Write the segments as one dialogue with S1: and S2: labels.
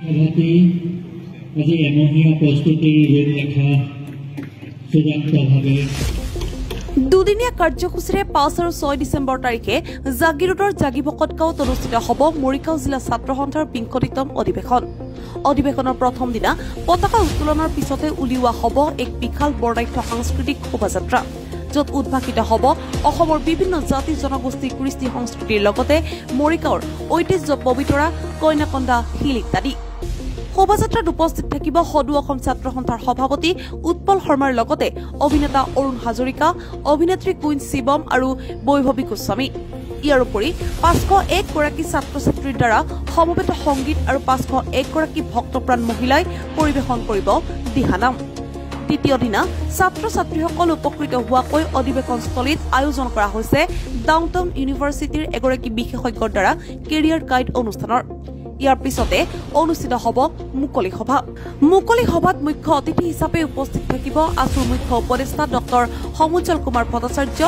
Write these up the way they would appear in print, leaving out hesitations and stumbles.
S1: সভাপতি আজি এমহীয়া প্ৰস্তুতিৰ লেখা সুজান্তভাৱে
S2: দুদিনীয়া কাৰ্যসূচীৰে ৫ আৰু ৬ ডিচেম্বৰ তাৰিখে জাগিৰোডৰ জাগিভকত গাঁৱত অনুষ্ঠিত হ'ব মৰিগাঁও জিলা ছাত্ৰ সন্থাৰ ২৫তম অধিৱেশন। অধিৱেশনৰ প্ৰথম দিনা পতাকা উত্তোলনৰ পিছতে উলিওৱা হ'ব এক বিশাল বৰ্ণাঢ্য সাংস্কৃতিক শোভাযাত্ৰা, য'ত উদ্ভাসিত হ'ব অসমৰ বিভিন্ন জাতি জনগোষ্ঠীৰ কৃষ্টি সংস্কৃতিৰ লগতে মৰিগাঁৱৰ ঐতিহ্য পবিতৰা, কইনাকন্দা, শিল ইত্যাদি। শোভাযাত্ৰাত উপস্থিত থাকিব সদৌ অসম ছাত্ৰ সন্থাৰ সভাপতি উৎপল শৰ্মাৰ লগতে অভিনেতা অৰুণ হাজৰিকা, অভিনেত্ৰী কুইন শিৱম আৰু বৈভৱী গোস্বামী। ইয়াৰ উপৰি ৫০১ গৰাকী ছাত্ৰ ছাত্ৰীৰ দ্বাৰা সমবেত সংগীত আৰু ৫০১ গৰাকী ভক্তপ্ৰাণ মহিলাই পৰিৱেশন কৰিব দিহানাম। দ্বিতীয় দিনা ছাত্ৰ ছাত্ৰীসকল উপকৃত হোৱাকৈ অধিৱেশনস্থলীত আয়োজন কৰা হৈছে ডাউনটাউন ইউনিভাৰ্চিটিৰ এগৰাকী বিশেষজ্ঞৰ দ্বাৰা কেৰিয়াৰ গাইড অনুষ্ঠানৰ। ইয়াৰ পিছতে অনুষ্ঠিত হ'ব মুকলি সভা। মুকলি সভাত মুখ্য অতিথি হিচাপে উপস্থিত থাকিব আছুৰ মুখ্য উপদেষ্টা ডক্টৰ সমুজ্জ্বল কুমাৰ ভট্টাচাৰ্য,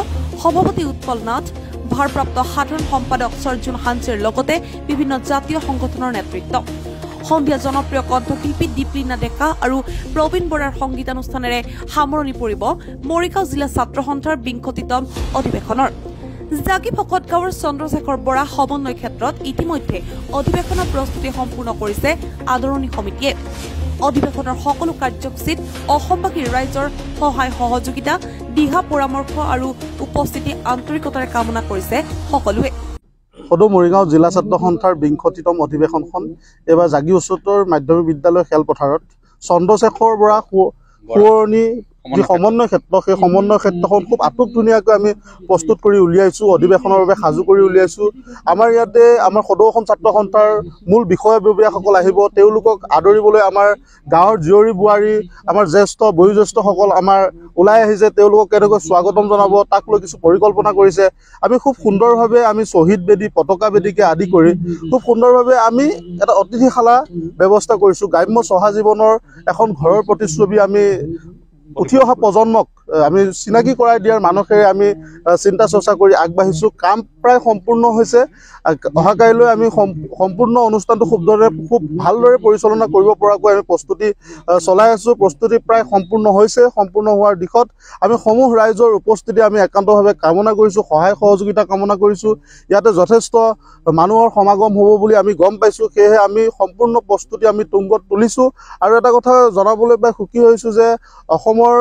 S2: সভাপতি উৎপল নাথ, ভাৰপ্ৰাপ্ত সাধাৰণ সম্পাদক সৰ্জুন হাঞ্চেৰ লগতে বিভিন্ন জাতীয় সংগঠনৰ নেতৃত্ব। সন্ধিয়া জনপ্ৰিয় কণ্ঠশিল্পী দীপলিনা ডেকা আৰু প্ৰবীণ বৰাৰ সংগীতানুষ্ঠানেৰে সামৰণি পৰিব মৰিগাঁও জিলা ছাত্ৰ সন্থাৰ ২৫তম অধিৱেশনৰ। জাগিভকত গাঁৱৰ চন্দ্ৰশেখৰ বৰা সমন্বয় ক্ষেত্ৰত ইতিমধ্যে অধিৱেশনৰ প্ৰস্তুতি সম্পূৰ্ণ কৰিছে আদৰণি সমিতিয়ে। অধিৱেশনৰ সকলো কাৰ্যসূচীত অসমবাসী ৰাইজৰ সহায় সহযোগিতা, দিহা পৰামৰ্শ আৰু উপস্থিতি আন্তৰিকতাৰে কামনা কৰিছে সকলোৱে।
S3: সদৌ মৰিগাঁও জিলা ছাত্ৰ সন্থাৰ ২৫তম অধিৱেশনখন এইবাৰ জাগি উচ্চতৰ মাধ্যমিক বিদ্যালয় খেলপথাৰত চন্দ্ৰশেখৰ বৰা সোঁৱৰণী যি সমন্বয় ক্ষেত্ৰ, সেই সমন্বয় ক্ষেত্ৰখন খুব আটকধুনীয়াকৈ আমি প্ৰস্তুত কৰি উলিয়াইছোঁ, অধিৱেশনৰ বাবে সাজু কৰি উলিয়াইছোঁ। আমাৰ ইয়াতে আমাৰ সদৌ অসম ছাত্ৰ সন্থাৰ মূল বিষয়ববীয়াসকল আহিব, তেওঁলোকক আদৰিবলৈ আমাৰ গাঁৱৰ জীয়ৰী বোৱাৰী, আমাৰ জ্যেষ্ঠ বয়োজ্যেষ্ঠসকল আমাৰ ওলাই আহিছে, তেওঁলোকক কেনেকৈ স্বাগতম জনাব তাক লৈ কিছু পৰিকল্পনা কৰিছে। আমি খুব সুন্দৰভাৱে আমি শ্বহীদ বেদী, পতাকা বেদীকে আদি কৰি খুব সুন্দৰভাৱে আমি এটা অতিথিশালা ব্যৱস্থা কৰিছোঁ। গ্ৰাম্য চহা জীৱনৰ এখন ঘৰৰ প্ৰতিচ্ছবি আমি উঠি অহা প্ৰজন্মক আমি চিনাকি কৰাই দিয়াৰ মানসেৰে আমি চিন্তা চৰ্চা কৰি আগবাঢ়িছোঁ। কাম প্ৰায় সম্পূৰ্ণ হৈছে। অহাকাইলৈ আমি সম্পূৰ্ণ অনুষ্ঠানটো খুব ভালদৰে পৰিচালনা কৰিব পৰাকৈ আমি প্ৰস্তুতি চলাই আছোঁ। প্ৰস্তুতি প্ৰায় সম্পূৰ্ণ হৈছে। সম্পূৰ্ণ হোৱাৰ দিশত আমি সমূহ ৰাইজৰ উপস্থিতি আমি একান্তভাৱে কামনা কৰিছোঁ, সহায় সহযোগিতা কামনা কৰিছোঁ। ইয়াতে যথেষ্ট মানুহৰ সমাগম হ'ব বুলি আমি গম পাইছোঁ, সেয়েহে আমি সম্পূৰ্ণ প্ৰস্তুতি আমি তুংগত তুলিছোঁ। আৰু এটা কথা জনাবলৈ পাই সুখী হৈছোঁ যে অসমৰ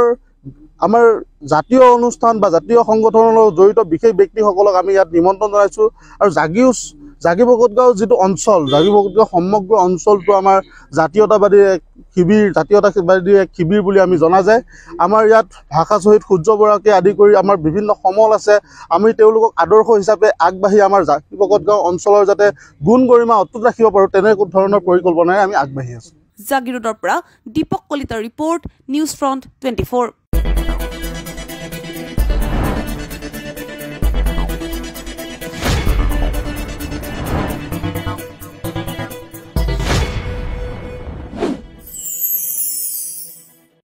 S3: আমাৰ জাতীয় অনুষ্ঠান বা জাতীয় সংগঠনৰ লগত জড়িত বিশেষ ব্যক্তিসকলক আমি ইয়াত নিমন্ত্ৰণ জনাইছোঁ। আৰু জাগিভকত গাঁও যিটো অঞ্চল, জাগিভকত গাঁও সমগ্ৰ অঞ্চলটো আমাৰ জাতীয়তাবাদী এক শিবিৰ বুলি আমি জনা যায়। আমাৰ ইয়াত ভাষা শ্বহীদ সূৰ্য বৰাকে আদি কৰি আমাৰ বিভিন্ন সমল আছে। আমি তেওঁলোকক আদৰ্শ হিচাপে আগবাঢ়ি আমাৰ জাগিভকত গাঁও অঞ্চলৰ যাতে গুণ গৰিমা অটুট ৰাখিব পাৰোঁ, তেনে ধৰণৰ পৰিকল্পনাৰে আমি আগবাঢ়ি আছোঁ।
S2: জাগিৰোডৰ পৰা দীপক কলিতাৰ ৰিপৰ্ট, নিউজ ফ্ৰণ্ট 24।